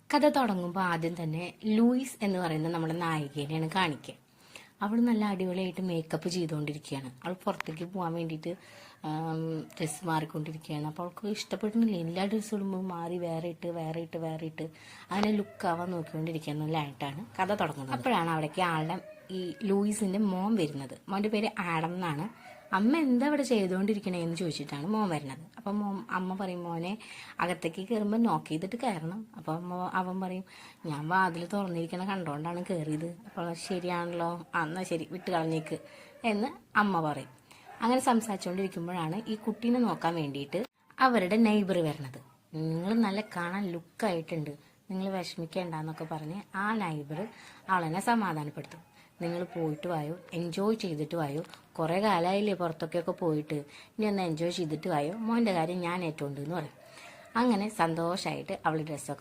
കഥ തുടങ്ങുമ്പോൾ ആദ്യം തന്നെ ലൂയിസ് എന്ന് പറയുന്ന നമ്മുടെ നായികേനെയാണ് കാണിക്കുക. അവൾ നല്ല അടിപൊളിയായിട്ട് മേക്കപ്പ് ചെയ്തുകൊണ്ടിരിക്കുകയാണ്. അവൾ പുറത്തേക്ക് പോകാൻ വേണ്ടിയിട്ട് ഡ്രസ്സ് മാറിക്കൊണ്ടിരിക്കുകയാണ്. അപ്പോൾ അവൾക്ക് ഇഷ്ടപ്പെടുന്നില്ല. എല്ലാ ഡ്രസ്സ് ഇടുമ്പോൾ മാറി വേറെ ഇട്ട് അങ്ങനെ ലുക്കാവാൻ നോക്കിക്കൊണ്ടിരിക്കുന്നതിലായിട്ടാണ് കഥ തുടങ്ങുന്നത്. അപ്പോഴാണ് അവിടേക്ക് ആളുടെ ഈ ലൂയിസിന്റെ മോൻ വരുന്നത്. മോൻ്റെ പേര് ആഡം എന്നാണ്. അമ്മ എന്താ ഇവിടെ ചെയ്തുകൊണ്ടിരിക്കണേ എന്ന് ചോദിച്ചിട്ടാണ് മോൻ വരുന്നത്. അപ്പം അമ്മ പറയും, മോനെ അകത്തേക്ക് കയറുമ്പോൾ നോക്ക് ചെയ്തിട്ട് കയറണം. അപ്പം അവൻ പറയും, ഞാൻ വാതിൽ തുറന്നിരിക്കണ കണ്ടോണ്ടാണ് കയറിയത്. അപ്പോൾ ശരിയാണല്ലോ, എന്നാ ശരി വിട്ട് കളഞ്ഞേക്ക് എന്ന് അമ്മ പറയും. അങ്ങനെ സംസാരിച്ചുകൊണ്ടിരിക്കുമ്പോഴാണ് ഈ കുട്ടീനെ നോക്കാൻ വേണ്ടിയിട്ട് അവരുടെ നെയ്ബർ വരണത്. നിങ്ങൾ നല്ല കാണാൻ ലുക്കായിട്ടുണ്ട്, നിങ്ങൾ വിഷമിക്കേണ്ടെന്നൊക്കെ പറഞ്ഞ് ആ നെയ്ബർ അവളെന്നെ സമാധാനപ്പെടുത്തും. നിങ്ങൾ പോയിട്ട് വായോ, എൻജോയ് ചെയ്തിട്ട് വായോ, കുറേ കാലമായില്ലേ പുറത്തൊക്കെയൊക്കെ പോയിട്ട്, ഇനി ഒന്ന് എൻജോയ് ചെയ്തിട്ട് വായോ, മോൻ്റെ കാര്യം ഞാൻ ഏറ്റുണ്ട് എന്ന് പറയും. അങ്ങനെ സന്തോഷമായിട്ട് അവൾ ഡ്രസ്സൊക്കെ